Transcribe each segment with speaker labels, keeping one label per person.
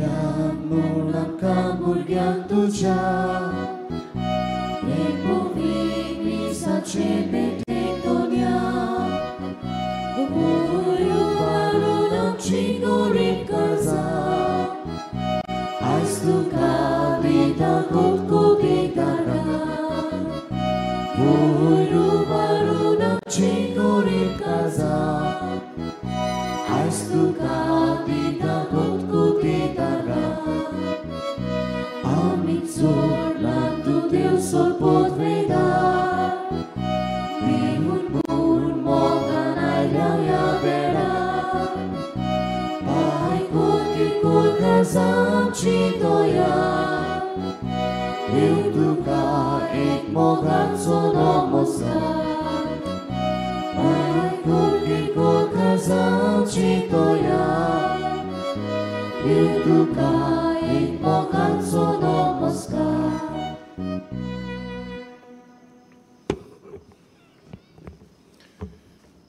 Speaker 1: Ghulam kamurgyang tuja Nepovik misace betektonia Bubuyu barunam chigorit kaza Aistuka vida kutku bidara Bubuyu barunam chigorit kaza Aistuka vida kutku bidara Amitsur tu Deus sol pot vedar Bihun bun mogan ailaya vera Pai kul kazam chitoya Eu duka ek mogan sonomosa Pai kul kazam chitoya Eu duka ek mogan sonomoska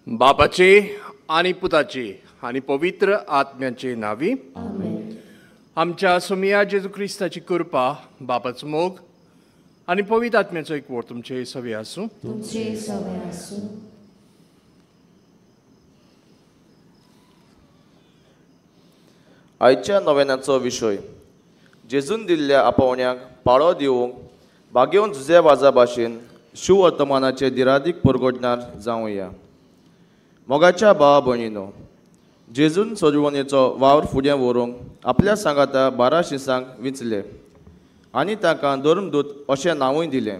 Speaker 2: बापाचे आणि पुताचे आणि पवित्र आत्म्याचे नावी आमच्या सोमिया जेजू क्रिस्ताची कृपा बापाचो मोग आणि पवित्र आत्म्याचो एकवट तुमचे सवे आसूं
Speaker 3: आयच्या नव्यानाचो विशय जेजून दिल्ल्या आपावण्याक पाळो दिवंक बागेवन झुज्या वाजा भाशेन शिव वर्तमानाचे दिरादीक परगोडणार जावया मोगाच्या भावा भयणीनो जेजून सजवणेचो वावर फुडें व्हरूंक आपल्या सांगाता 12 शिसांक विंचले आनी ताका धर्मदूत अशें नांवूय दिलें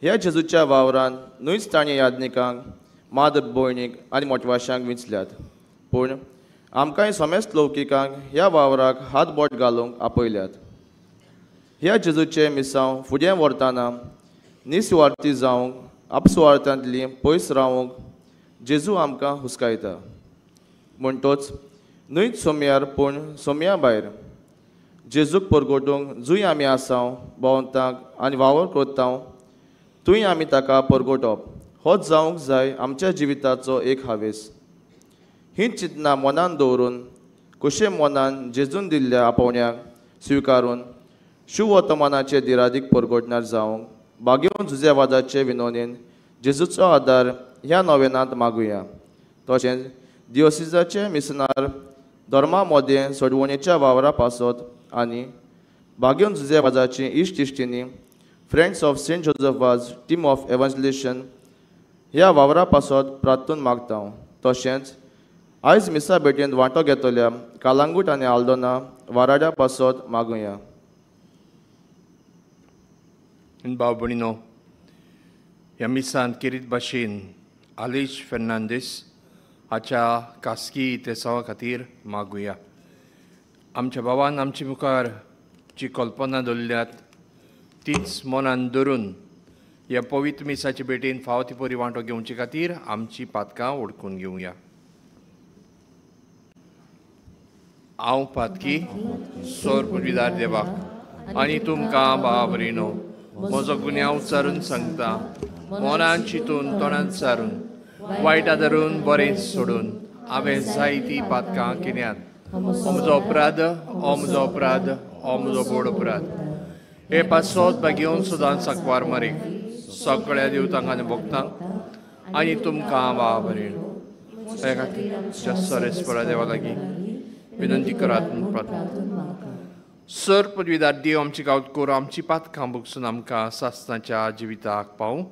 Speaker 3: ह्या जेजूच्या वावरान न्हूच ताणें यादनिकांक माद भयणीक आनी मोटवाशांक विंचल्यात पूण आमकांय सोमेस्त लौकिकांक ह्या वावराक हात बोट घालूंक आपयल्यात ह्या जेजूचे मिसांव फुडें व्हरतना निस्वार्थी जावंक आपसुवार्थांतली पयस रावंक जेजू आमकां हुस्कायता म्हणटोच न्हूच सोम्यार पूण सोम्या भायर जेजूक परगोटूंक जूय आमी आसांव भोंवतांक आनी वावर कोत्तांव थंय आमी ताका परगोटप होच जावंक जाय आमच्या जिविताचो एक हावेस हींच चिंतनां मनान दवरून कुशे मनान जेजून दिल्ल्या आपोवण्याक स्विकारून शिव वर्तमानाचे दिरादीक परगोटणार जावंक बागेवन झुज्या वादाचे विनोनेन जेजूचो आदार ह्या नव्यानांत मागुया तशेंच दियोसिसाचे मिसनार धर्मा मोदें सडवणेच्या वावरा पासत आनी बागेवन झुज्या वाजाची इश्ट इश्टिनी फ्रेंड्स ऑफ सेंट जोसेफ वाज टीम ऑफ एवांजलेशन ह्या वावरा पासत प्रार्थून मागता तशेंच आयज मिसा भेटेंत वांटो घेतल्या कालांगूट आनी आल्दोना वाराड्या पासत मागुया
Speaker 2: भाव भयणीनो ह्या मिसांत किरीत भाशेन आलिश फेर्नांदीस हाच्या खासगी इतिहासा खातीर मागुया आमच्या भावान आमचे मुखार जी कल्पना दवरल्यात तीच मनान धरून ह्या पवित्र मिसाचे भेटेन फावो ती परी वांटो घेवचे खातीर आमची पातकां ओळखून घेवया हांव पातकी सोर पुर्विदार देवाक आनी तुमकां भाव भयणीनो म्हजो गुन्यांव उच्चारून सांगता मनान चिंतून तोंडान सारून वायट धरून बरें सोडून हांवें जायतीं पातकां केल्यात हो म्हजो अपराध हो म्हजो अपराध हो म्हजो बोड अपराध हे पासत बागेवन सुद्दां साकवार मारीक सगळ्या देवतांक आनी भक्तांक आनी तुमकां भाव भयणीनो हे खातीर सरेस्परा देवा लागीं विनंती करात प्रार्थना सर पदवीदार देव आमची गावत कोर आमची पातकां भोगसून आमकां सासणाच्या जिविताक पावूं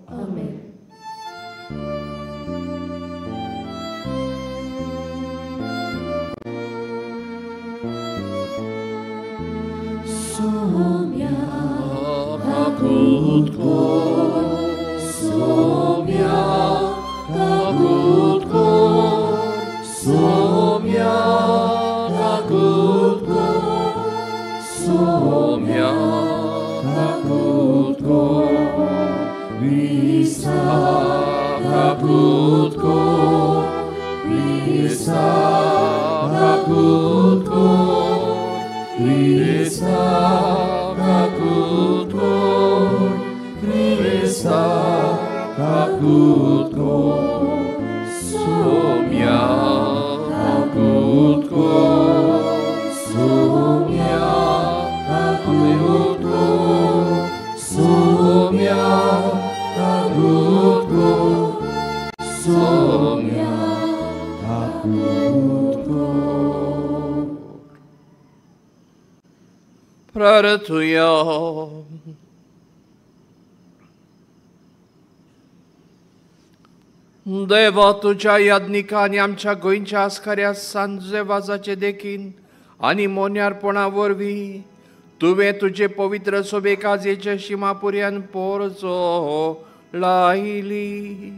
Speaker 1: Somia, Kakutko, Somia.
Speaker 2: प्रार्थुया. देवा, तुझ्या याज्ञिकांनी आमच्या गोंयच्या आस्काऱ्या सांजे वाजाचे देखीन आनी मोन्यारपणा वरवीं तुवें तुजे पवित्र सोबेकाजेच्या शिमापुऱ्यान पोरचो लायली.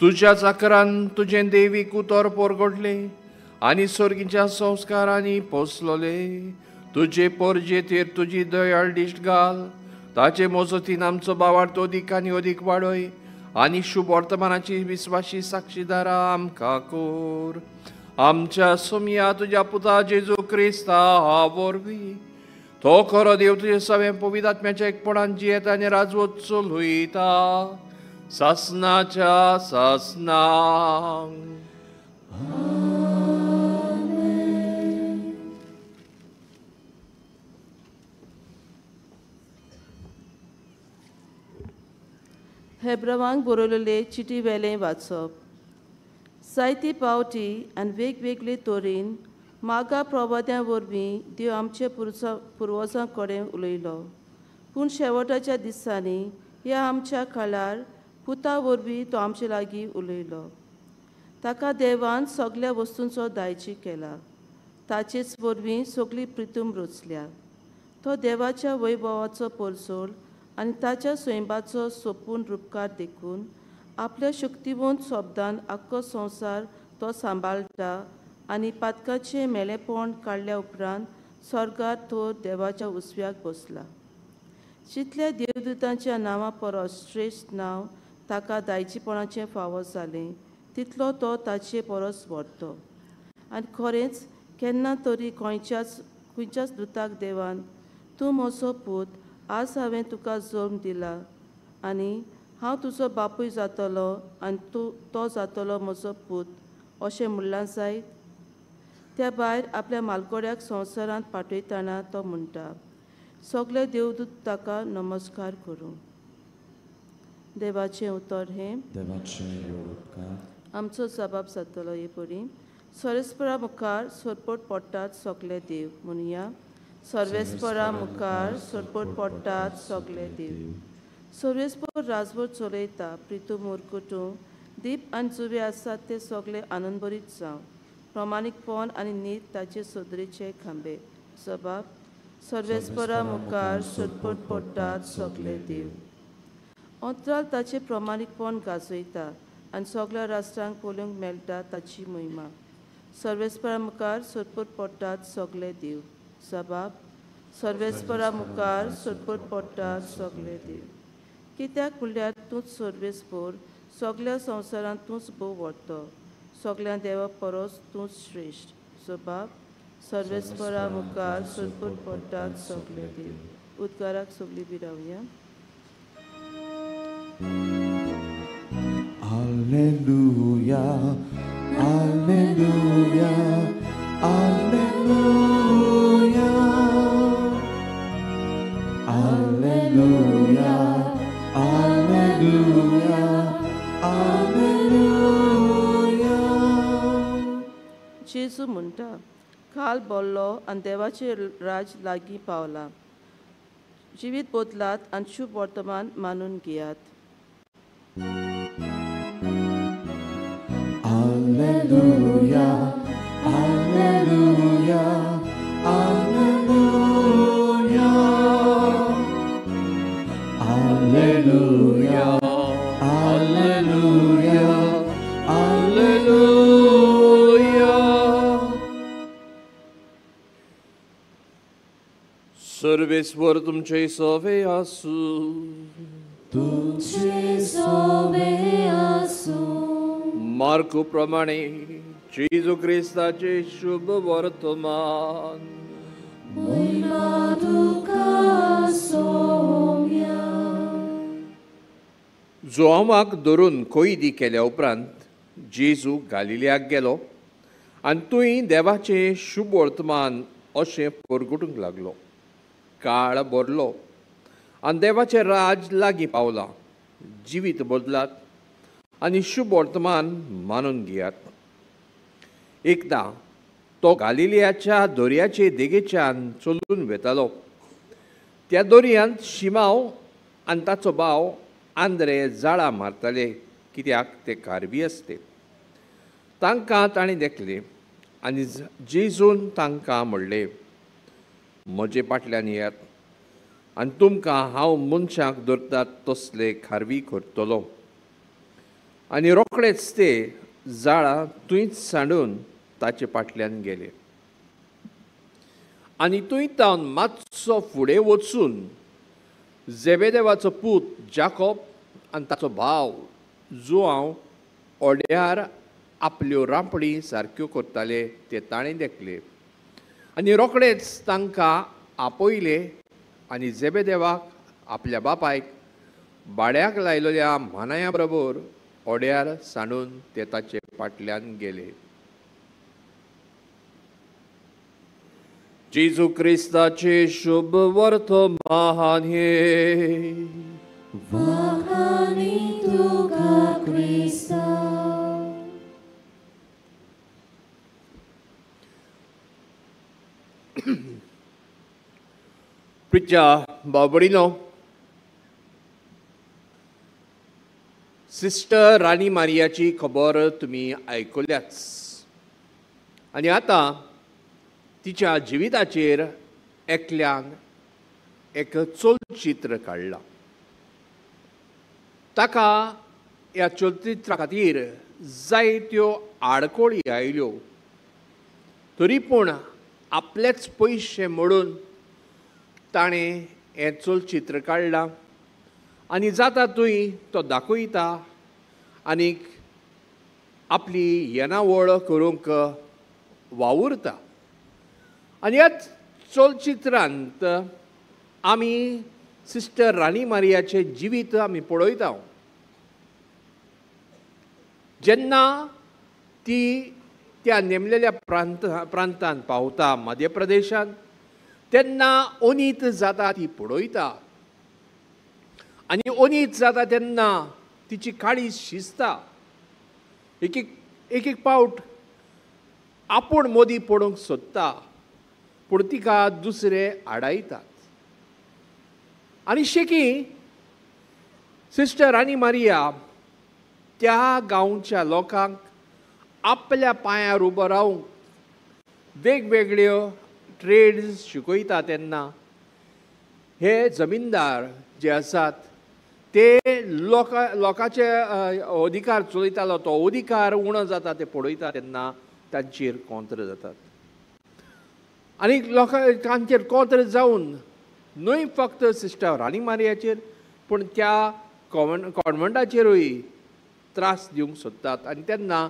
Speaker 2: तुझ्या चाकरान तुझें देवीक उतर पोरगोडले आनी सर्गीच्या संस्कारांनी पोसलोले. तुजे पोरजेचेर तुजी दयाळ दिश्ट घाल. ताचे मोजतीन आमचो भावार्थ अदीक आनी अदीक वाडय आनी शुभ वर्तमानाची विस्वाशी साक्षीदारा आमकां कोर. आमच्या सोमिया तुज्या पुता जेजू क्रिस्ता वरवीं तो खरो देव तुजे सगळें पवित्र आत्म्याच्या एकपणान जियेता आनी राजवत चलयता सासनाच्या सासनांक.
Speaker 4: हेब्रावांक बरयलेले चिटी वेलें वाचप. जायती पावटी आनी वेगवेगळे तोरेन मागा प्रवाद्यां वरवीं देव आमचे पुर्वजां कडेन उलयलो. पूण शेवटाच्या दिसांनी ह्या आमच्या काळार पुता वरवीं तो आमचे लागीं उलयलो. ताका देवान सगळ्या वस्तूंचो दायची केला. ताचेच वरवीं सगळी प्रितूम रचल्या. तो देवाच्या वैभवाचो परसोल आनी ताच्या स्वयंबाचो सोपून रूपकार देखून आपल्या शक्तिवंत शब्दान आख्खो संवसार तो सांबाळटा आनी पातकाचें मेलेपण काडल्या उपरांत स्वर्गांत तो देवाच्या उसव्याक बसला. जितल्या देवदूतांच्या नांवा परस श्रेश्ठ नांव ताका दायचीपणाचें फावो जालें तितलो तो ताचे परस व्हडतो. आनी खरेंच केन्ना तरी खंयच्याच दुताक देवान तूं म्हजो पूत, आज हांवें तुका जल्म दिला आनी हांव तुजो बापूय जातलो आनी तो जातलो म्हजो पूत अशें म्हणलां जायत. त्या भायर आपल्या मालकोड्याक संवसारांत पाठयतना तो म्हणटा, सगळे देवदूत ताका नमस्कार करूं. देवाचें उतर हें आमचो जबाब जातलो हे परी. सर्वेस्परा मुखार सोरपोट पडटात सगळे देव म्हणुया. सर्वेस्परा मुखार सोरपोट पडटात सगळे देव. सर्वेस्पर राजवट चलयता प्रितू मुरकुटू दीप आनी जुवे आसात ते सगळे आनंदभरीत जावं. प्रमाणीकपण आनी नीत ताचे सदरेचे खांबे. जबाब सर्वेस्परा मुखार सोरपोट पडटात सगळे देव. अंतराल ताचे प्रमाणीकपण गाजयता आनी सगळ्या राष्ट्रांक पळोवंक मेळटा ताची महिमा. सर्वेस्परा मुखार सोरपोट पडटात सगळे देव. जबाब सर्वेस्परा मुखार सोरपोट पडटात सगळे देव. कित्याक म्हणल्यार तूंच सर्वेस्पर, सगळ्या संवसारांत तूंच भोव व्हडतो, सगळ्या देवा परस तूंच श्रेश्ठ. जबाब सर्वेस्परा मुखार सोरपोट पडटात सगळे देव. उद्गाराक सगळीं बी रावया.
Speaker 1: Alleluia, Alleluia, Alleluia, Alleluia, Alleluia, Alleluia.
Speaker 4: जेजू म्हणटा, काल बोल्लो आनी देवाचे राज लागीं पावला. जिवीत बदलात आनी शुभ वर्तमान मानून घेयात.
Speaker 1: Alleluia, Alleluia, Alleluia, Alleluia, Alleluia, Alleluia.
Speaker 2: सर्वेस्वर तुमचे सवे आसू.
Speaker 1: तुझे सोबे आसू.
Speaker 2: मार्कू प्रमाणे जेजू क्रिस्ताचे शुभ वर्तमान.
Speaker 1: महिमा तुका सोम्या.
Speaker 2: जोआमाक धरून कोयदी केल्या उपरांत जेजू गालिल्याक गेलो आनी थंय देवाचें शुभ वर्तमान अशें परगटूंक लागलो. काळ बदलो आनी देवाचें राज लागीं पावलां. जिवीत बदलात आनी शुभ वर्तमान मानून घेयात. एकदां तो गालिलियाच्या दर्याचे देगेच्यान चलून वेतालो त्या दोरयांत शिमाव आनी ताचो भाव आंद्रे जाळां मारताले, कित्याक ते कारबी आसले. तांकां ताणें देखले आनी जेजून तांकां म्हणलें, म्हजे फाटल्यान येयात आनी तुमकां हांव मनशाक धरतात तसले खारवी करतलो. आनी रोखडेच ते जाळां थंयच सांडून ताचे फाटल्यान गेले. आनी थंयतावन मातसो फुडें वचून जेबेदेवाचो पूत जाकोब आनी ताचो भाव जुआंव ओड्यार आपल्यो रांपणी सारक्यो करताले ते ताणें देखले. आनी रोखडेच तांकां आपयले आनी जेबेदेवाक आपल्या बापायक भाड्याक लायलेल्या मानाया बरोबर ओड्यार सांडून ते ताचे फाटल्यान गेले. जेजू क्रिस्ताचे शुभ वर्तमान हे.
Speaker 1: वखाणी तुका क्रिस्ता.
Speaker 2: प्रिच्या भाव-भयणीनो, सिस्टर राणी मारियाची खबर तुमी आयकल्याच. आनी आतां तिच्या जिविताचेर एकल्यान एक चलचित्र काडलां. ताका ह्या चलचित्रा खातीर जायत्यो आडखळी आयल्यो, तरी पूण आपलेच पयशे मोडून ताणें हें चलचित्र काडलां आनी जाता थंय तो दाखयता आनीक आपली येणावळ करूंक वावुरता. आनी ह्याच चलचित्रांत आमी सिस्टर राणी मारियाचें जिवीत आमी पळयता. जेन्ना ती त्या नेमलेल्या प्रांतांत पावता मध्य प्रदेशांत, तेन्ना अनीत जाता ती पळयता. आनी अनीत जाता तेन्ना तिची काळीज शिजता. एक एक पावट आपूण मदीं पडूंक सोदता, पूण तिका दुसरे आडायतात. आनी शेकी सिस्टर राणी मारिया त्या गांवच्या लोकांक आपल्या पांयार उबो रावंक वेगवेगळ्यो ट्रेड्स शिकयता. तेन्ना हे जमीनदार जे आसात ते लोकांचे अधिकार चलयतालो, तो अधिकार उणो जाता ते पळयता तेन्ना तांचेर कोंत्र जातात. आनी लोकांचेर कोंत्र जावन न्हय फक्त सिस्टर राणी मारियाचेर पूण त्या कॉन्व्हेंटाचेरूय त्रास दिवंक सोदतात. आनी तेन्ना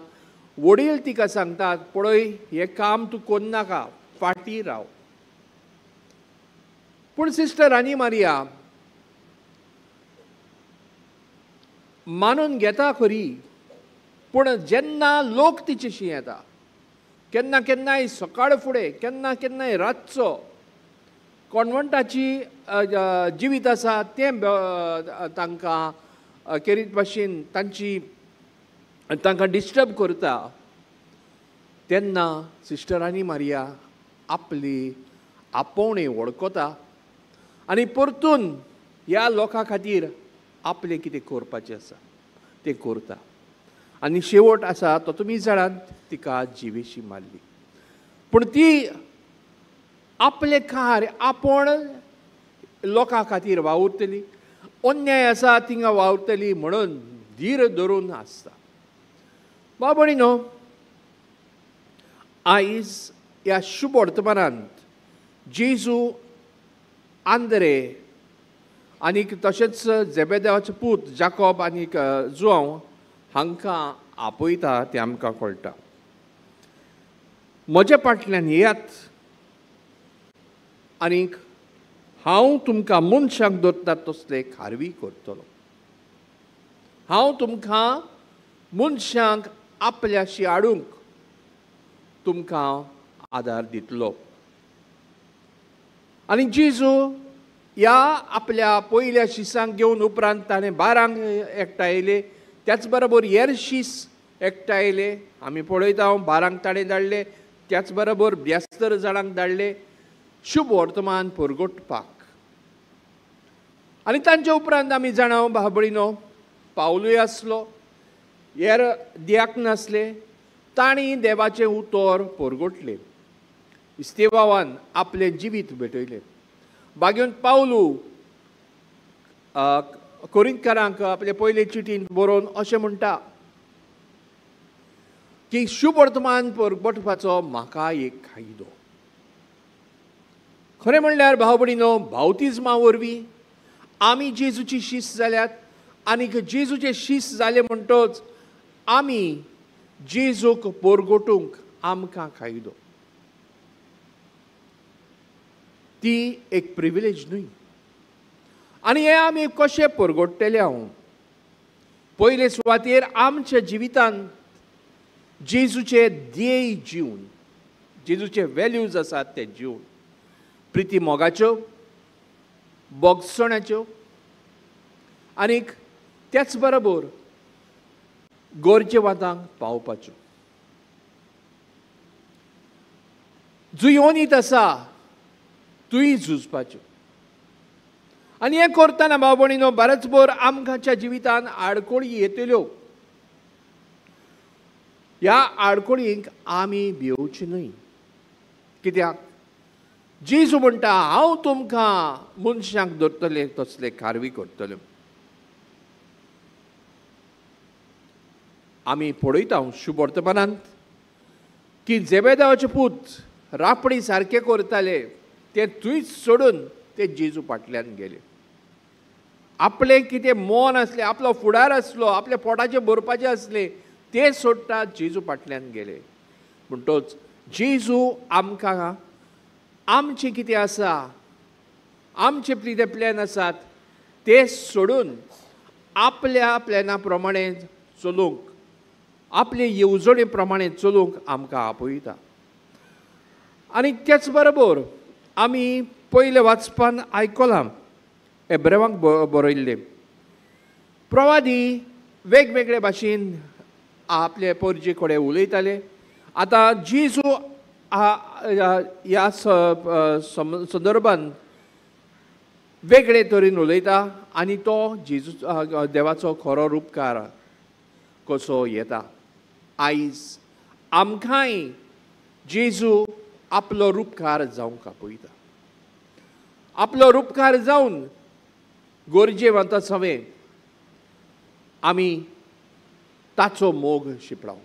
Speaker 2: वडील तिका सांगतात, पळय हें काम तूं कोन्नाका, फाटीं राव. पूण सिस्टर राणी मारिया मानून घेता खरी, पूण जेन्ना लोक तिचेशी येता, केन्ना केन्नाय सकाळ फुडें, केन्ना केन्नाय रातचो, कॉन्व्हेंटाची जिवीत आसा तें तांकां केरीत भाशेन तांकां डिस्टर्ब करता, तेन्ना सिस्टर राणी मारिया आपली आपोवणी वळखता आनी परतून ह्या लोकां खातीर आपलें कितें करपाचें आसा तें करता. आनी शेवट आसा तो तुमी जाणात, तिका जिवेशी मारली. पूण ती आपले कार्य आपूण लोकां खातीर वावुरतली, अन्याय आसा थिंगा वावुरतली म्हणून धीर धरून आसता. भाव भयणीनो, आयज ह्या शुभ वर्तमानांत जेजू आंद्रे आनीक तशेंच जेबेदेवाचो पूत जाकोब आनीक जुआंव हांकां आपयता तें आमकां कळटा. म्हजे फाटल्यान येयात आनीक हांव तुमकां मनशाक धरतात तसले खारवी करतलो. हांव तुमकां मनशांक आपल्याशी हाडूंक तुमकां आदार दितलो. आनी जेजू ह्या आपल्या पयल्या शिसांक घेवन उपरांत ताणें 12 एकठांयले, त्याच बरोबर हेर शीस एकठांयले. आमी पळयता 12 ताणें धाडले, त्याच बरोबर 72 जाणांक धाडले शुभ वर्तमान परगटपाक. आनी तांचे उपरांत आमी जाणां भाव भयणीनो, पावलूय आसलो, हेर दियाक नासले, तांणी देवाचें उतर परगटलें. इस्तेवावान आपलें जिवीत भेटयलें. बागेंत पावलू कोरिंथकारांक आपले पयले चिटीन बरोवन अशें म्हणटा की शुभ वर्तमान परगटपाचो म्हाका एक कायदो. खरें म्हणल्यार भाव भयणीनो, बावतिजमा वरवीं आमी जेजूची शीस जाल्यात आनी जेजूचे शीस जाले म्हणटच आमी जेजूक परगटूंक आमकां कायदो. ती एक प्रिविलेज न्हय. आनी हे आमी कशें परगटतले? हांव पयले सुवातेर आमच्या जिवितांत जेजूचे ध्येय जीवन, जेजूचे व्हॅल्यूज आसात ते जीवन, प्रिती मोगाच्यो, बोगसणाच्यो, आनीक त्याच बरोबर गरजेवंतांक पावपाच्यो. जुयोनीत आसा तुय झुजपाच्यो. आनी हें करतना भाव भयणीनो, बरेचभर आमच्या जिवितांत आडखळी येतल्यो. ह्या आडखळींक आमी भिवची न्हय. कित्याक जेजू म्हणटा, हांव तुमकां मनशांक धरतले तसले कारवी करतले. आमी पळयता शुभ वर्तमानांत की जेबेदावाचे पूत रापडी सारके करताले, ते थंयच सोडून ते जेजू फाटल्यान गेले. आपलें कितें मोन आसलें, आपलो फुडार आसलो, आपल्या पोटाचें भरपाचें आसलें, ते सोडटा जेजू फाटल्यान गेले. म्हणटच जेजू आमकां आमचें कितें आसा, आमचे कितें प्लॅन आसात, ते सोडून आपल्या प्लॅना प्रमाणें चलूंक, आपले येवजणे प्रमाणें चलूंक आमकां आपयता. आनी त्याच बरोबर आमी पयले वाचपान आयकलां, एब्रेवांक बरयल्लें, प्रवादी वेगवेगळे भाशेन आपले परजे कडेन उलयताले. आतां जेजू ह्या संदर्भान वेगळे तरेन उलयता आनी तो जेजू देवाचो खरो रूपकार कसो येता. आयज आमकांय जेजू आपलो रूपकार जावंक आपयता. आपलो रूपकार जावन गरजेवंत सवे आमी ताचो मोग शिपडावंक,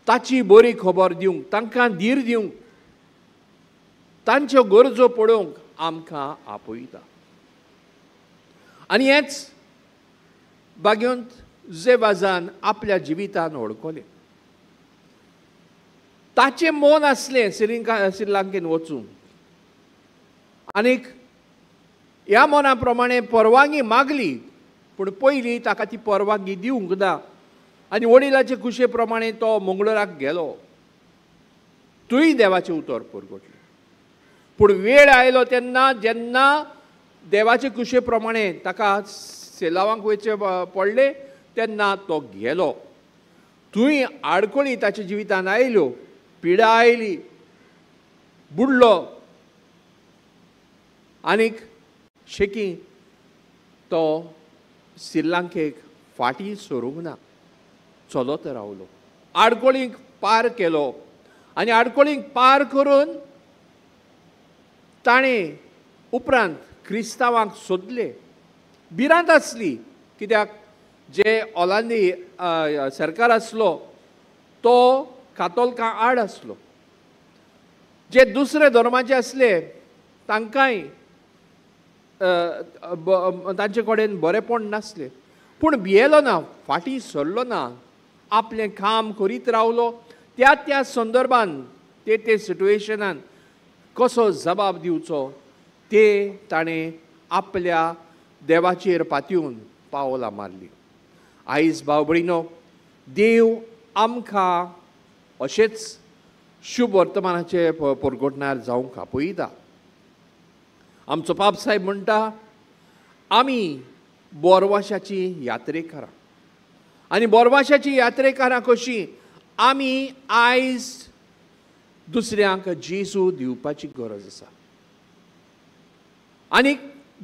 Speaker 2: ताची बरी खबर दिवंक, तांकां धीर दिवंक, तांच्यो गरजो पळोवंक आमकां आपयता. आनी हेच बागेंत जेबाजान आपल्या जिवितान ओळखलें. ताचें मन आसलें श्रीलंकेन वचून, आनीक ह्या मना प्रमाणें परवानगी मागली, पूण पयलीं ताका ती परवानगी दिवंक ना. आनी वडिलाचे कुशे प्रमाणें तो मंगळूराक गेलो. तुय देवाचें उतर परगटलें. पूण वेळ आयलो तेन्ना जेन्ना देवाचे कुशे प्रमाणें ताका सेलावांक वयचें पडलें, तेन्ना तो गेलो. थंय आडखळी ताच्या जिवितान आयल्यो, पिडा आयली, बुडलो, आनीक शेकी तो श्रीलंकेक फाटीं सरूंक ना, चलत रावलो. आडखळींक पार केलो आनी आडखळींक पार करून ताणें उपरांत क्रिस्तांवांक सोदले. भिरांत आसली, कित्याक जे ओलांदी सरकार आसलो तो कातोलिकां आड आसलो. जे दुसरे धर्माचे आसले तांकांय तांचे कडेन बरेपण नासलें. पूण भियेलो ना, फाटीं सरलो ना, आपलें काम करीत रावलो. त्या संदर्भान ते सिट्युएशनान कसो जबाब दिवचो ते ताणें आपल्या देवाचेर पातयून पावलां मारलीं. आयज भाव भयणीनो, देव आमकां अशेंच शुभ वर्तमानाचे परगटणार जावंक आपयता. आमचो पाप साहेब म्हणटा, आमी बोरवाशाची यात्रेकारां. आनी बोरवाशाची यात्रेकारां कशीं आमी आयज दुसऱ्यांक जेजू दिवपाची गरज आसा. आनी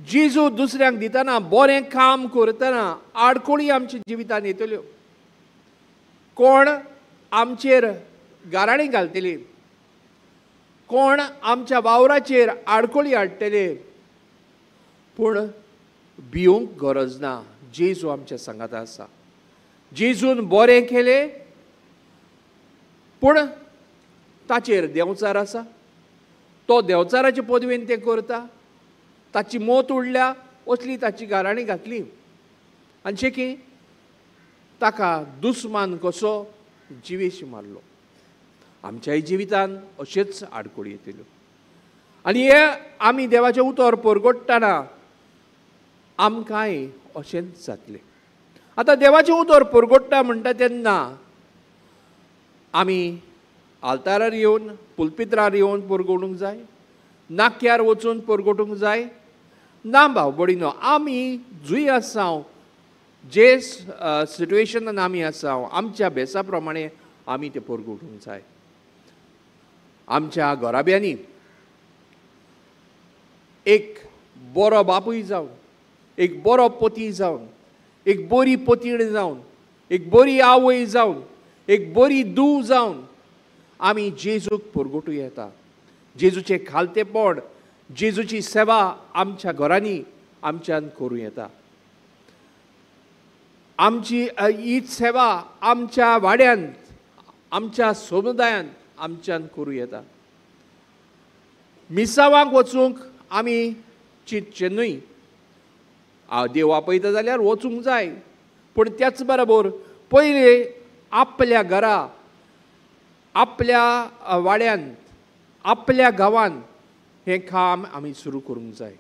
Speaker 2: जेजू दुसऱ्यांक दितना बरें काम करतना आडकोळी आमच्या जिवितान येतल्यो. कोण आमचेर गाराणी घालतली, कोण आमच्या वावराचेर आडकोळी हाडटले, पूण भिवंक गरज ना. जेजू आमच्या सांगात आसा. जेजून बरें केलें पूण ताचेर देंवचार आसा. तो देंवचाराचे पदवेन तें करता. ताची मोत उडल्या असली ताची गाराणी घातली आनी शेकी ताका दुस्मान कसो जिवेशी मारलो. आमच्याय जिवितान अशेच आडकोळी येतल्यो आनी हे आमी देवाचें उतर परगट्टना आमकांय अशेंच जातलें. आतां देवाचें उतर परगट्टा म्हणटा तेन्ना आमी आल्तारार येवन पुलपित्रार येवन परगटूंक जाय, नाक्यार वचून परगटूंक जाय ना भाव भयणीनो. आमी जूय आसां जे सिट्युएशनान आमी आसां आमच्या बेसा प्रमाणे आमी ते परगटूंक जाय. आमच्या घराब्यांनी एक बरो बापूय जावन, एक बरो पती जावन, एक बरी पतीण जावन, एक बरी आवय जावन, एक बरी धूव जावन आमी जेजूक परगटूं येता. जेजूचें खालतेपण, जेजूची सेवा आमच्या घरांनी आमच्यान करूं येता. आमची ही सेवा आमच्या वाड्यांत, आमच्या समुदायांत आमच्यान करूं येता. मिसावांक वचूंक आमी चिंतचें न्हय. देव आपयता जाल्यार वचूंक जाय, पूण त्याच बरोबर पयले आपल्या घरा, आपल्या वाड्यांत, आपल्या गांवांत हें काम आमी सुरू करूंक जाय.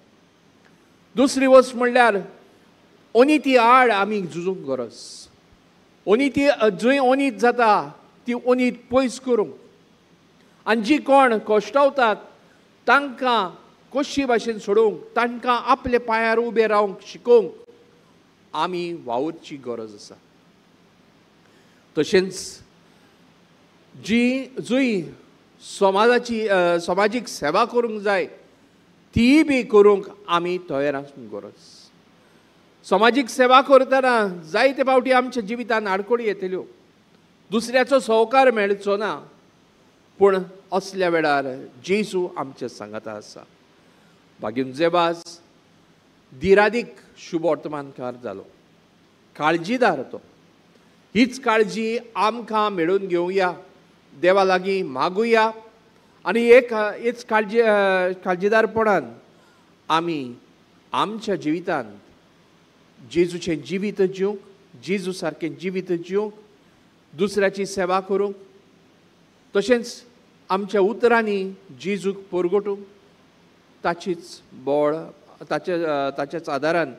Speaker 2: दुसरी वस्त म्हणल्यार अनिती आड आमी झुजूंक गरज. अनिती जंय अनीत जाता ती अनीत पयस करूंक आनी जी कोण कश्टावतात तांकां कशी भाशेन सोडूंक, तांकां आपल्या पांयार उबे रावंक शिकोवंक आमी वावुरची गरज आसा. तशेंच जी जूय समाजीक सेवा करूंक जाय ती बी करूंक आमी तयार आसूंक गरज. समाजीक सेवा करतना जायते फावटी आमच्या जिवितान आडकोळी येतल्यो. दुसऱ्याचो सहकार मेळचो ना, पूण असल्या वेळार जेजू आमच्या सांगात आसा. भाग्यून जेबाज दिरादीक शुभ वर्तमानकार जालो. काळजीदार तो. हीच काळजी आमकां मेळून घेवया, देवा लागीं मागुया आनी हेच काळजीदारपणान आमी आमच्या जिवितान जेजूचें जिवीत जिवंक, जेजू सारकें जिवीत जिवंक, दुसऱ्याची सेवा करूंक, तशेंच आमच्या उतरांनी जेजूक परगटूंक, ताचीच बोळ ताच्याच आदारान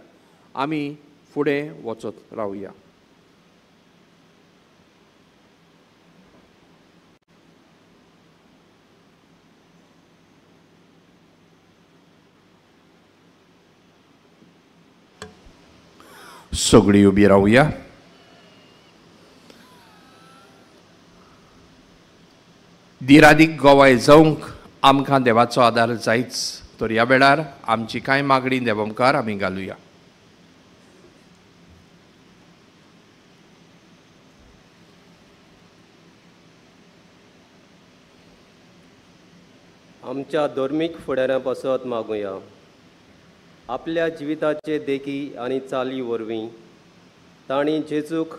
Speaker 2: आमी फुडें वचत रावया. सगळीं उबी रावया. दिरादीक गोवाय जावंक आमकां देवाचो आदार जायच, तर ह्या वेळार आमची कांय मागणी देवा मुखार आमी घालुया.
Speaker 5: आमच्या धर्मीक फुडाऱ्यां पासत मागुया. आपल्या जिविताचे देखी आनी चाली वरवीं तांणी जेजूक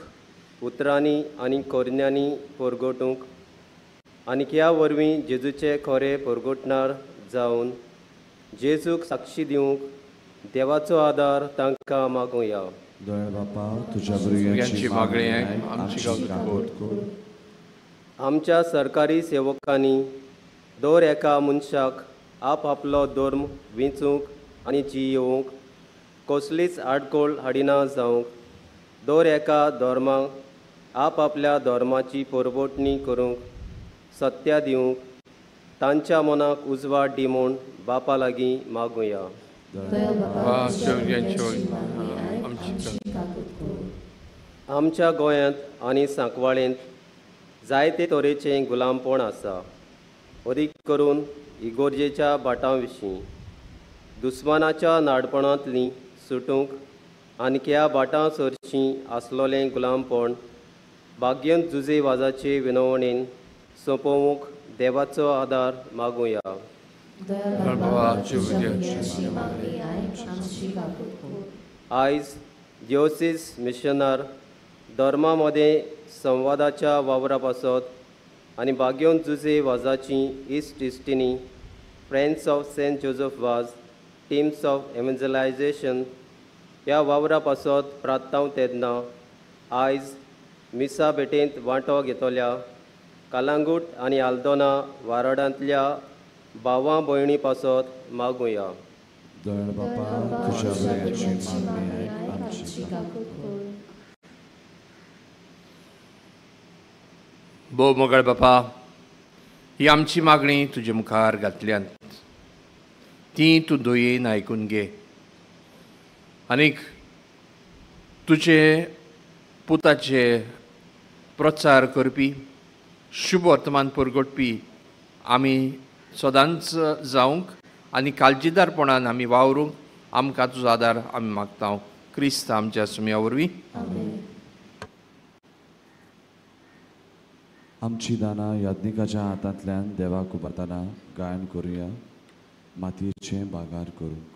Speaker 5: उतरांनी आनी कोरण्यांनी परगटूंक आनी ह्या वरवीं जेजूचे खरे परगटणार जावन जेजूक साक्षी दिवंक देवाचो आदार तांकां मागुया. आमच्या सरकारी सेवकांनी दर एका मनशाक आप आपलो धर्म वेंचूंक आनी जियोवंक कसलीच आडकोळ हाडिना जावंक दर एका धर्माक आप आपल्या धर्माची परबोटणी करूंक सत्या दिवंक तांच्या मनाक उजवाड दी म्हूण बापा लागीं मागुया. आमच्या गोंयांत आनी सांकवाळेंत जायते तरेचें गुलामपण आसा. अदीक करून इगोर्जेच्या भाटां विशीं दुस्मानाच्या नाडपणांतली सुटूंक आनक्या बाटां सरशीं आसलोलें गुलामपण भाग्यंत जुजे वाजाचे विनवणेन सोंपोवंक देवाचो आदार मागुया. आयज दिओसीस मिशनर धर्मा मदें संवादाच्या वावरा पासत आनी भाग्यंत जुजे वाजाची इस्ट इस्टिनी फ्रेंड्स ऑफ सेंट जोसेफ वाज टिम्स ऑफ एव्हँजलायझेशन ह्या वावरा पासत प्रार्थाव तेदना आयज मिसा भेटेंत वांटो घेतल्या कालांगूट आनी आल्दोना वाराडांतल्या भावां भयणी पासत मागुया.
Speaker 2: भोव मोगळ बापा, ही आमची मागणी तुजे मुखार घातल्यान ती तूं दोयेन आयकून घे आनीक तुजे पुताचे प्रचार करपी शुभ वर्तमान परगटपी आमी सदांच जावंक आनी काळजीदारपणान आमी वावरूंक आमकां तुजो आदार आमी मागता. क्रिस्त आमच्या सुमया वरवीं.
Speaker 6: आमची दानां याज्ञिकाच्या हातांतल्यान देवाक उबारतना गायन करुया मातयेचें बागार करूंक.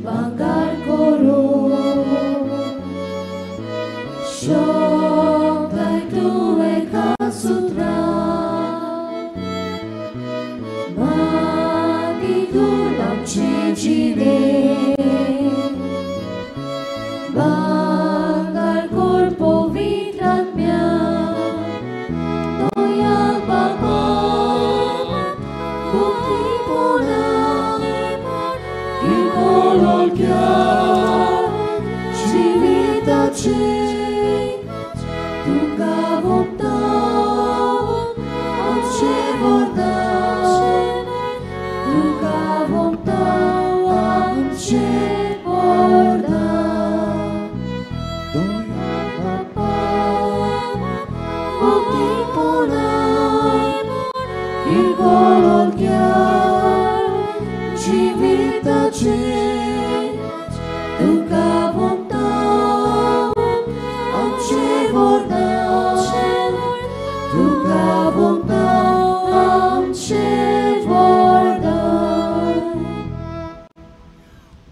Speaker 1: Bangar koro, shobdai tu eka sutra, magi dulam chejide, bangar korpo vitratmya, toya baba, bukti pona. Civitace Tunga vopta Amce vorda Tunga vopta Amce vorda Doya Papa Bukti pona Il golol chiar Civitace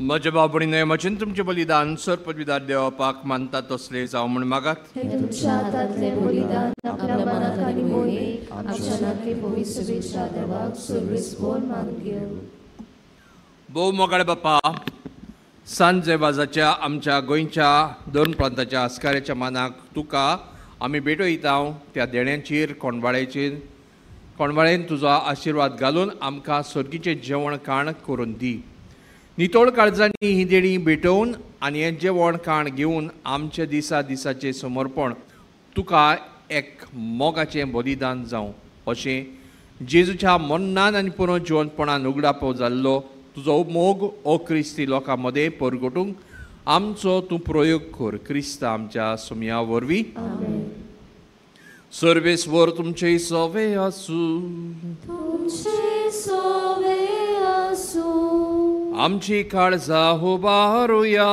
Speaker 2: म्हज्या बाबडीने म्हजें तुमचें बलिदान sir पदवीदार देवापाक मानतात तसलें जावं म्हूण मागात.
Speaker 1: तुमच्या हातांतलें बलिदान आपल्या मनात आनी मोहीत आमच्या नातले पवित्र वेशा देवाक सर्वेस्पोर मानून घेव.
Speaker 2: भोव मोगाळ बापा, सांजे वाजाच्या आमच्या गोंयच्या दोन प्रांताच्या आस्काऱ्याच्या मानाक तुका आमी भेटयता. त्या देण्यांचेर कोणवाळेन तुजो आशिर्वाद घालून आमकां सर्गीचें जेवण खाण करून दी. नितोळ काळजांनी ही देणी भेटोवन आनी हें जेवण खाण घेवन आमच्या दिसाचे समर्पण तुका एक मोगाचें बलिदान जावं अशें जेजूच्या मन्नान आनी पुनर्जिवंतपणान उगडापो जाल्लो तुजो मोग ओ क्रिस्ती लोकां मदें परगटूंक आमचो तूं प्रयोग कर. क्रिस्त आमच्या सुमया वरवीं. सर्वेस्वर तुमचे सोवे आसूं. आमची काळजां उबारुया.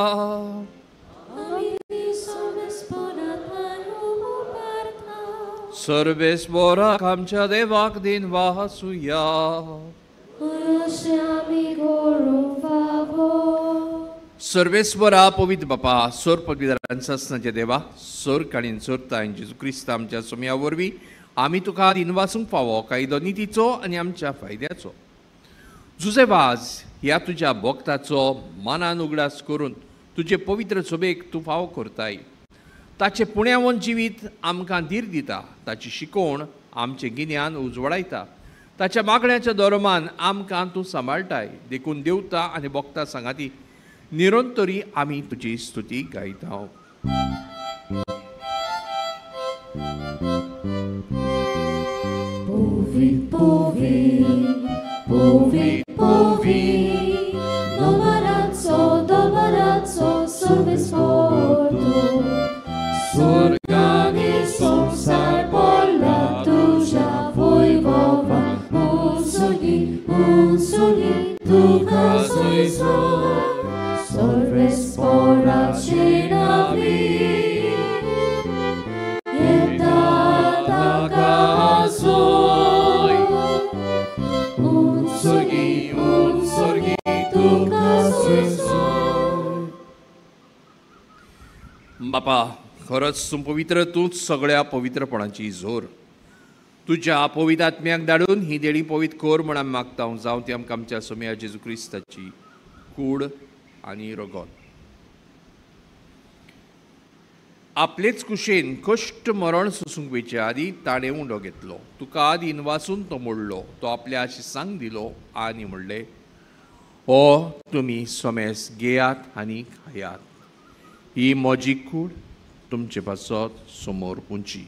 Speaker 2: सर्वेस्वराक आमच्या देवाक दिन वासुया. सर्वेस्वरा पवित्र बापा, सोर पदवीदारांचा असनाचे देवा, सोर काणीन सोरता जेजू क्रिस्त आमच्या सुमया वरवीं आमी तुका दिन वासूंक फावो कायदो नितीचो आनी आमच्या फायद्याचो. जुजे वाज ह्या तुज्या भक्ताचो मनान उगडास करून तुजे पवित्र सभेक तूं फावो करताय. ताचे पुण्यावन जिवीत आमकां धीर दिता. ताची शिकोवण आमचे गिन्यान उजवडायता. ताच्या मागण्याच्या दरमान आमकां तूं सांबाळटाय. देखून देवता आनी भक्ता सांगाती निरंतरी आमी तुजी स्तुती गायता.
Speaker 1: Povit, domaradco, servis portu, surgani संसार पडला तुझ्या वैभवान, उंचुली तुका सोयीस्कर, सर्वेस्पराचे नावी येतात आकाशोय, उंचुली तुका सोयीस्कर.
Speaker 2: बापा, खरंच पवित्र तूंच सगळ्या पवित्रपणाची जोर. तुज्या पवित्र आत्म्याक धाडून ही देणी पवित्र कोर म्हण आमी मागता. जावं ती आमकां आमच्या सोम्या जेजू क्रिस्ताची कूड आनी रगत. आपलेच कुशेन कश्ट मरण सोसूंक वयचे आदी ताणें उंडो घेतलो. तुका आदीन वाचून तो मोडलो. तो आपल्या आशिसांक दिलो आनी म्हणलें, हो तुमी सोमेस घेयात आनी खायात. ही म्हजी कूड तुमचे पासत समोर पुंची.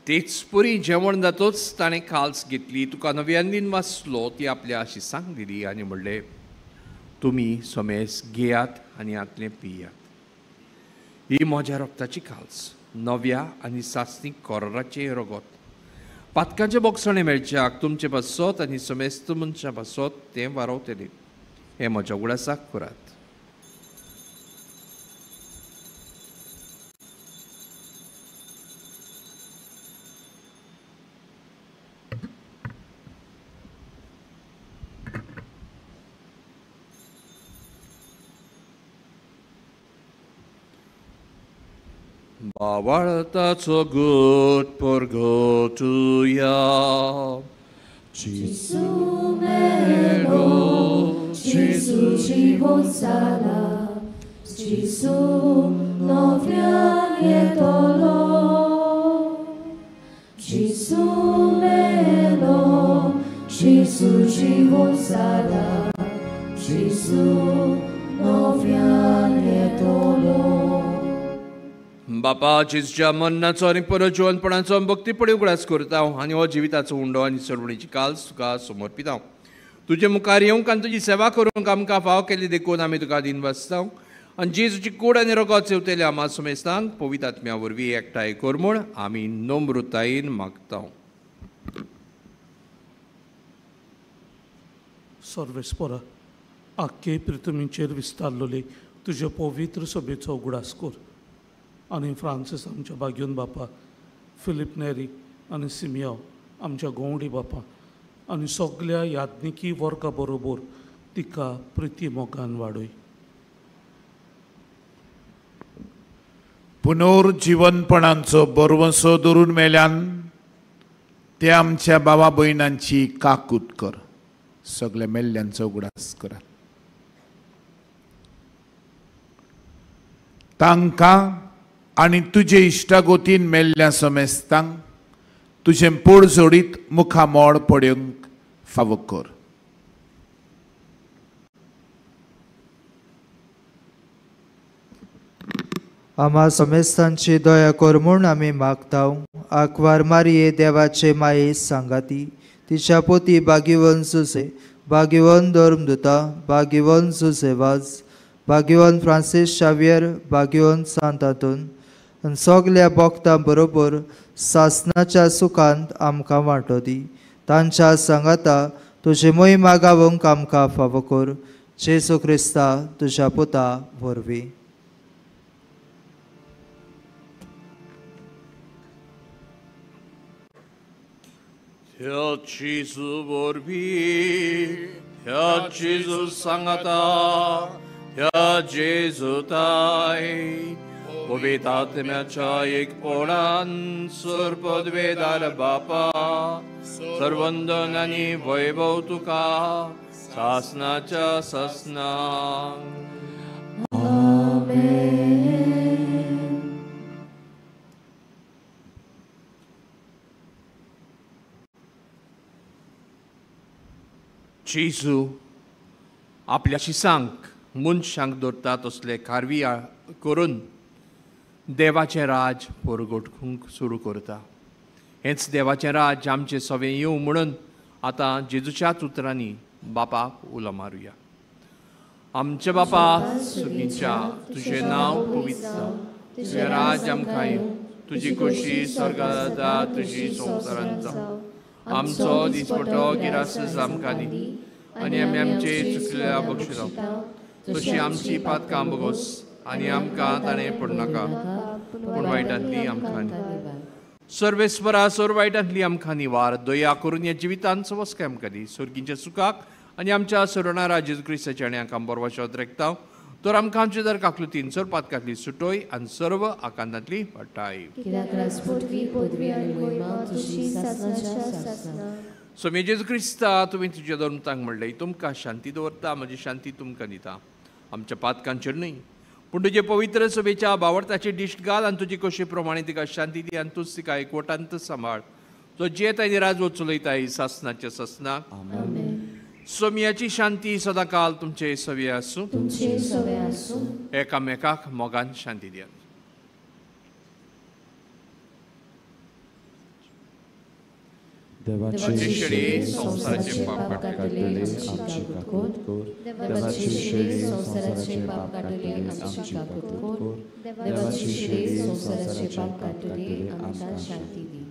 Speaker 2: तेच परी जेवण जातोच ताणें काल्स घेतली. तुका नव्यान वाचलो ती आपल्या आशिसांक दिली आनी म्हणलें, तुमी सोमेस घेयात आनी आतलें पियात. ही म्हज्या रोगताची काल्स, नव्या आनी सासणीक कोराचे रगत. पातकाचे बोगसणे मेळच्याक तुमचे पासत आनी समेस्त मनशा पासत तें वारवतलें. हें म्हज्या उगडासाक करात. Bawartaco good porgotuja.
Speaker 1: Gesù melo, Gesù život sada, Gesù nowianie tolo. Gesù melo, Gesù život sada, Gesù nowianie tolo.
Speaker 2: बापा, जेजूच्या मरणाचो आनी परजीवनपणाचो भक्तीपणे उगडास करता आनी हो जिविताचो उंडो आनी सरवणीची काल्स तुका समर्पिता. तुजे मुखार येवंक आनी तुजी सेवा करूंक आमकां फाव केली देखून आमी तुका दिन वाचता. आनी जेजूची कूड आनी रगत सेवतले आम्हा समेस्तांक पवित्र आत्म्या वरवीं एकठांय कर म्हूण आमी नम्रतायेन मागता.
Speaker 7: सर्वेस्परा, आख्खे पृथ्वीचेर विस्तारलेले तुजे पवित्र सभेचो उगडास कर. आनी फ्रांसीस आमच्या बागयोन बापा, फिलीप नेरी आनी सिमियांव आमच्या गोंवडी बापा आनी सगळ्या याज्ञिकी वर्गा बरोबर तिका प्रिती मोगान वाडय.
Speaker 8: पुनर्जीवनपणांचो बरवंसो धरून मेल्यान ते आमच्या भावा भयणांची काकूत कर. सगळ्या मेल्ल्यांचो उगडास करात. तांकां आनी तुजे इश्टागोतीन मेल्ल्या समेस्तांक तुजें पोड जोडीत मुखामोड पड्योंक फावो कर.
Speaker 9: आम्हा समेस्तांची दया कर म्हूण आमी मागता. आंकवार मारये देवाचे माये सांगाती, तिच्या पोती भाग्यवन सुसे, भाग्यवन धर्मदुता, भाग्यवन सुसेवाज, भाग्यवन फ्रांसीस शावियर, भाग्यवन सांतातून आनी सगल्या भक्तां बरोबर सासणाच्या सुखांत आमकां वांटो दी. तांच्या सांगाता तुजे मोहिमा गावंक आमकां फावो कर. जेजू क्रिस्ता तुज्या पुता वरवीं.
Speaker 2: ह्या जेजू वरवीं, ह्या जेजू सांगाता, ह्या जेजू ताय पवित्र आत्म्याच्या एकपणान सर्वपदवेदार बापा, सर्वंदन आनी वैभव तुका सासणाच्या सासणांक. जेजू, आपल्या शिसांक मनशांक दवरता तसले खारवी करून देवाचें राज परगटूंक सुरू करता. हेंच देवाचें राज आमचे सवे येवं म्हणून आतां जेजूच्याच उतरांनी बापाक उलो मारुया. आमचे बापा सुखीच्या तुजें नांव पवित्र जावं, तुजें राज आमकां येवं, तुजी खोशी स्वर्गांत जाता तुजी संवसारांत जावं. आमचो दिसपटो गिरास आमकां दी आनी आमी आमचे चुकल्या बक्षिसांव तशी आमची पातकां बगोस आनी आमकां ताणें पडनाका पूण वायटांतली आमकां सर्वेस्परा सोर वायटांतली आमकां निवार. दया करून ह्या जिवितांचो वस्के आमकां दी सर्गीच्या सुखाक आनी आमच्या सोडणारा जेजू क्रिस्ताच्या आण्याक आम बरो वशोत रेखताव. तर आमकां आमचे दर काकलुतीन सोर पातकांतली सुटोय आनी सर्व आकांतांतली वाटाय. सोमी जेजू क्रिस्ता तुवें तुज्या धर्मतांक म्हणलें तुमकां शांती दवरता म्हजी शांती तुमकां दिता. आमच्या पातकांचेर न्हय पूण तुजे पवित्र सभेच्या बावरताची दिश्ट घाल आनी तुजी कशे प्रमाणे तिका शांती दी आनी तूंच तिका एकवटांत सांबाळ. तो जेता आनी राजवत चलयताय सासनाच्या ससनाक. सोमियाची शांती सदां काल तुमचे सवे आसूं. एकामेकाक मोगान शांती दियात.
Speaker 6: देवाची शेळी संसाराचे पाप काडटली आमची काकूट कोर. देवाची शेळी संसाराचे पाप काडटली आमची काकूट कोर. देवाची शेळी संसाराचे पाप काडटली आमकां शांती दी.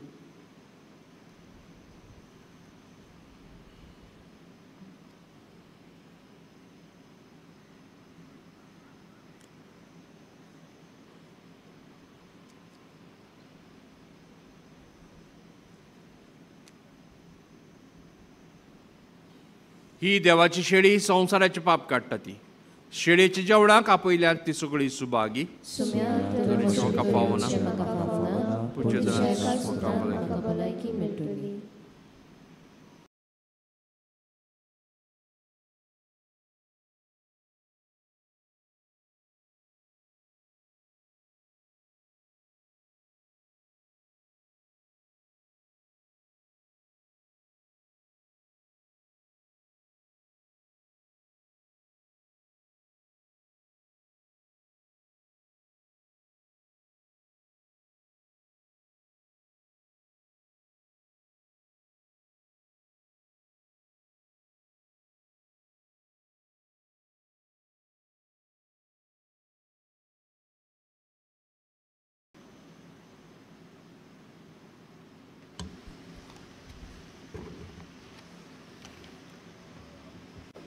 Speaker 2: ही देवाची शेळी संवसाराचे पाप काडटा ती. शेळयेच्या जेवणाक आपयल्यात ती सगळी सुभागी. पावना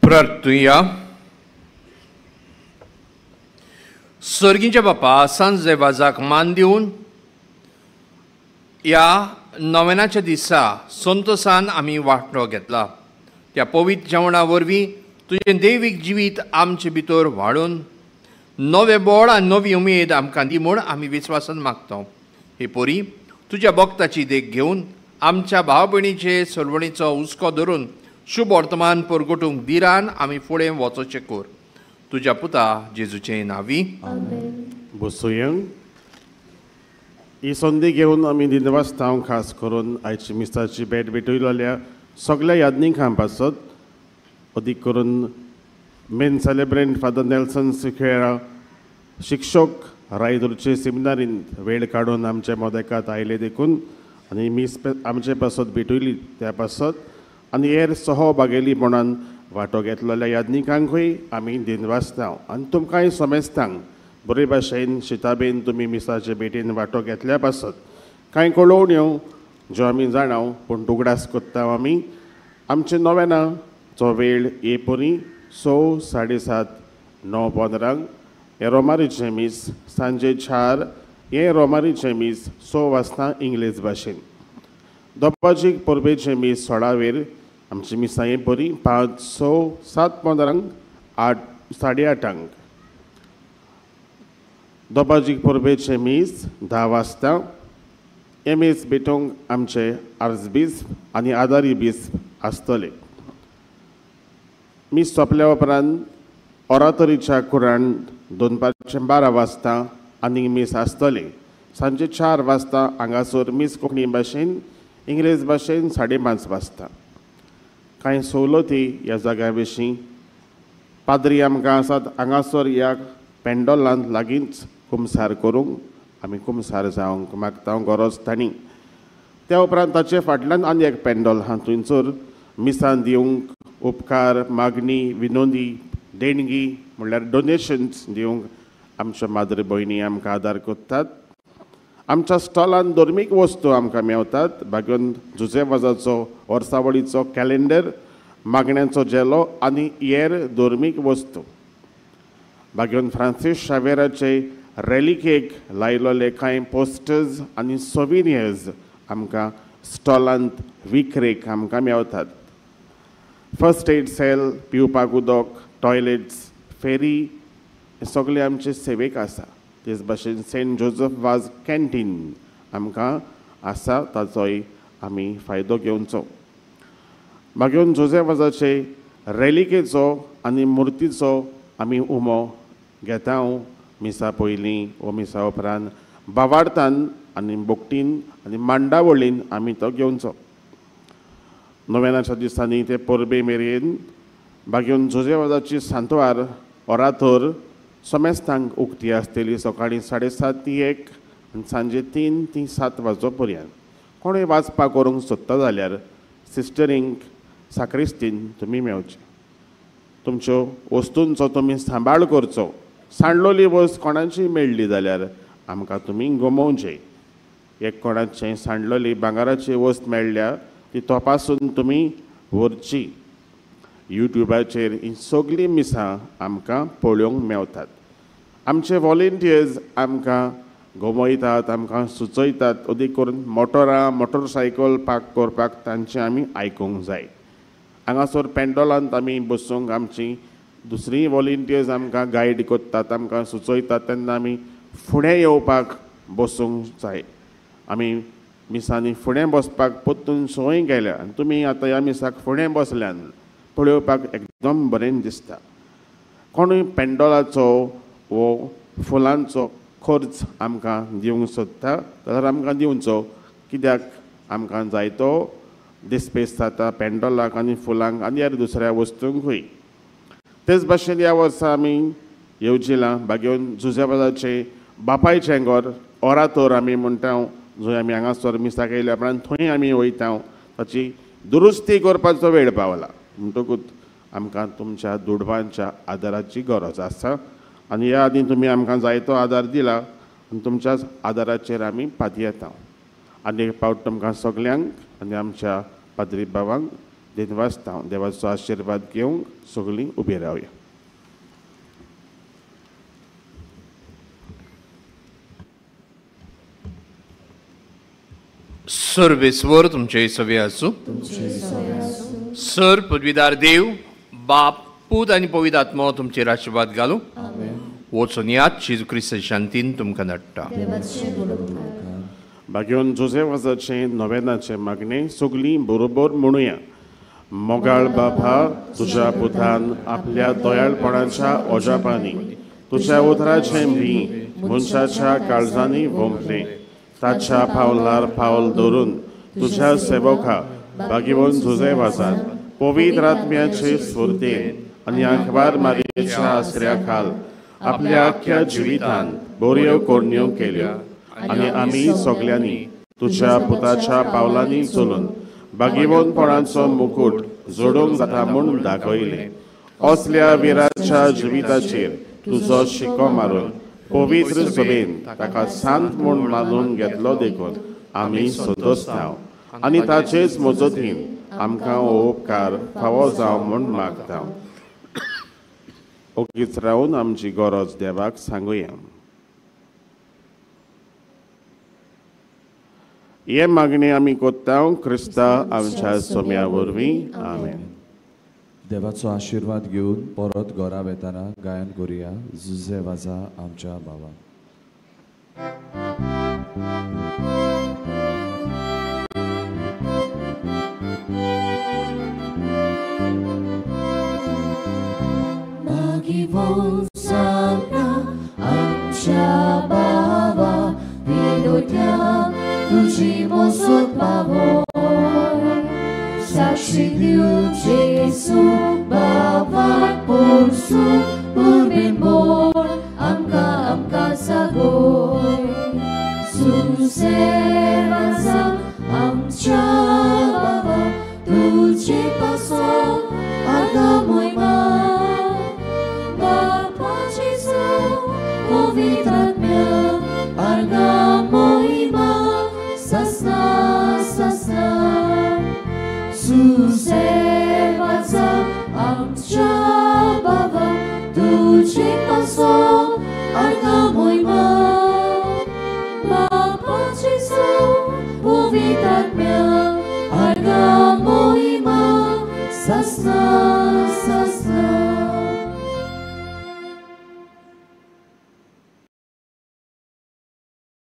Speaker 2: प्रार्थुया. सर्गीच्या बापा सांजे वाजाक मान दिवन ह्या नव्यानाच्या दिसा संतोसान आमी वांटो घेतला. त्या पवित्र जेवणा वरवीं तुजें दैवीक जिवीत आमचे भितर वाडून नवे बळ आनी नवी उमेद आमकां दी म्हूण आमी विस्वासान मागता. हे पोरी तुज्या भक्ताची देख घेवन आमच्या भाव भयणीचे सरवणीचो हुस्को धरून शुभ वर्तमान परगटूंक दिरान आमी फुडें वचोचें कोर. तुज्या पुता जेजूचे नांवी
Speaker 10: बसूया. ही संदी घेवन आमी दिनवासतांव खास करून आयची मिस्ताची भेट भेटयलेल्या सगळ्या यादनीक हांव पासत. अदीक करून मेन सेलेब्रंट फादर नेल्सन सिक्वेरा शिक्षक रायदूरचे सेमिनारींत वेळ काडून आमच्या मोदेकांत आयले देखून आनी मिस आमचे पासत भेटयली त्या पासत आनी हेर सहभागेलीपणान वांटो घेतलेल्या यादनिकांकूय आमी दिनवासतांव आनी तुमकांय समेस्तांक बरे भाशेन शिताबेन तुमी मिसाचे भेटेन वांटो घेतल्या पासत कांय कळोवण्यो ज्यो आमी जाणाव पूण उगडास कोत्ता आमी आमचे नव्यानाचो वेळ एपुरी 6:30 9:15 हे रोमारीचे मीस सांजे 4 हे रोमारीचे मीस 6 वाजता इंग्लीश भाशेन. दोपाजीक परबेचे मीस 16 वेर आमची मिसां हे परी 5, 6, 7:15 8 8:30. दोपाजीक परबेचे मीस 10 वाजता. हे मीस भेटूंक आमचे आर्चबिस्प आनी आदारी बिस्प आसतले. मीस सोंपल्या उपरांत ओरातरीच्या कुराण 2:12 वाजता आनी मीस आसतले. सांजे 4 वाजता हांगासर मीस कोंकणी भाशेन इंग्लीश भाशेन 5:30 वाजता. कांय सवलती ह्या जाग्या विशीं पाद्री आमकां आसात हांगासर ह्या पेंडोलांत लागींच कुमसार करूंक आमी कुमसार जावंक मागता गरज तांणी. त्या उपरांत ताचे फाटल्यान आनी एक पेंडोल आहा थंयसर मिसान दिवंक उपकार मागणी विनोदी देणगी म्हणल्यार डोनेशन्स दिवंक आमच्यो माद्री भयणी आमकां आदार करतात. आमच्या स्टॉलान धर्मीक वस्तू आमकां मेळटात. भाग्योन जुजेवाजाचो वर्सावळीचो कॅलेंडर, मागण्यांचो जेलो आनी हेर धर्मीक वस्तू. भाग्योन फ्रांसीस शावेराचे रॅलिकेक लायलोले कांय पोस्टर्स आनी सोविनियर्स आमकां स्टॉलांत विक्रेक आमकां मेळटात. फर्स्ट एड सेल, पिवपाक उदक, टॉयलेट्स, फेरी हे सगळे आमचे सेवेक आसा. तेच भाशेन सेंट जोझफ वाज कॅन्टीन आमकां आसा, ताचोय आमी फायदो घेवचो. मागीर जोझेवाजाचे रॅलिकेचो आनी मुर्तीचो आमी उमो घेता मिसा पयलीं वो मिसा उपरांत बावार्थान आनी बोकटीन आनी मांडावळीन आमी तो घेवचो. नोवेनाच्या दिसांनी ते परबे मेरेन भाग्योन जोझेवाजाची सांतवार ओरातोर सोमेस्तांक उक्ती आसतली सकाळीं 7:30 ती 1 आनी सांजे 3 ती 7 वाजो पर्यंत. कोणूय वाचपाक करूंक सोदता जाल्यार सिस्टरींक साक्रिस्तीन तुमी मेळचे. तुमच्यो वस्तूंचो तुमी सांबाळ करचो. सांडलोली वस्त कोणाची मेळ्ळी जाल्यार आमकां तुमी गमोवचें. एक कोणाचें सांडलोली भांगाराची वस्त मेळ्ळ्या ती तपासून तुमी व्हरची. युट्यूबाचेर ही सगळीं मिसां आमकां पळोवंक मेळटात. आमचे वॉलंटियर्स आमकां गमयतात, आमकां सुचयतात. अदीक करून मोटरां मोटरसायकल पार्क करपाक तांचें आमी आयकूंक जाय. हांगासर पेंडोलांत आमी बसूंक आमची दुसरीं वॉलंटियर्स आमकां गायड करतात, आमकां सुचयतात तेन्ना आमी फुडें येवपाक बसूंक जाय. आमी मिसांनी फुडें बसपाक परतून संवय गेल्या आनी तुमी आतां ह्या मिसाक फुडें बसल्यान पळोवपाक एकदम बरें दिसता. कोणूय पेंडोलाचो वो फुलांचो खर्च आमकां दिवंक सोदता जाल्यार आमकां दिवचो. कित्याक आमकां जाय तो डिस्पेस जाता पेंडोलाक आनी फुलांक आनी हेर दुसऱ्या वस्तूंकूय. तेच भाशेन ह्या वर्सा आमी येवजिलां भाग्योन जुजेवाजाचे बापायचें घर ओरातोर आमी म्हणटा, जंय आमी हांगासर मिसाक येयल्या उपरांत थंय आमी वयता. ताची दुरुस्ती करपाचो वेळ पावला म्हणटकूच आमकां तुमच्या दुडवांच्या आदाराची गरज आसा. आनी ह्या आदीं तुमी आमकां जायतो आदार दिला आनी तुमच्याच आदाराचेर आमी पाती येता. आनी एक फावट तुमकां सगल्यांक आनी आमच्या पाद्री बाबांक दिनवासता देवाचो आशिर्वाद घेवंक सगळीं उबी रावया.
Speaker 2: सर्वेस्वर तुमचे सवे आसूं. सर पदवीदार देव बाप पूत आनी पवित्र आत्मो तुमचेर आशिर्वाद घालूं. वचून यात जेजू क्रिस्ताचे शांतीन तुमकां धाडटा.
Speaker 10: भाग्योन जोझेवाजाचे नोवेनाचे मागणे सगळीं बरोबर म्हणुया. मोगाळ बापा, तुज्या पुतान आपल्या दोयाळपणाच्या ओजापांनी तुज्या उतराचें भी मनशाच्या काळजांनी वोंपलें. ताच्या पावलार पावल दवरून तुज्या सेवका भाग्यवान जोझेवाजान पवित्र आत्म्याचे स्फूर्तेन आनी आंखवार मारयेच्या आसऱ्या खाल आपल्या आख्या जिवितान बऱ्यो कोरण्यो केल्यो. आनी आमी सगल्यांनी तुज्या पुताच्या पावलांनी चलून भाग्यवानपणाचो मुकुट जोडूंक जाता म्हूण दाखयलें. असल्या विराच्या जिविताचेर तुजो शिको मारून पवित्र सभेन ताका सांत म्हूण मानून घेतलो देखून आमी संतोसता. आनी ताचेच मजतीन आमकां हो उपकार फावो जावं म्हूण मागता. ओगीच रावन आमची गरज देवाक सांगुया. हे मागणी आमी कोत्ता क्रिस्ता आमच्या सोम्या वरवीं. आमेन.
Speaker 6: देवाचो आशिर्वाद घेवन परत घरा वेताना गायन करुया जुजेवाजा आमच्या बाबा.
Speaker 1: आमच्या बाबा विनोद्या तुझी मोजूक पावो. साक्षी दिवचे बाबा Porsu urbin bor amka sagoy Susewaza amcha baba Tuci paso agamoy ma Bapa Jesu powitat mia agamoy ma Sasna Susewaza amcha baba Tuci paso agamoy ma Bapa Jesu powitat mia agamoy ma Sasna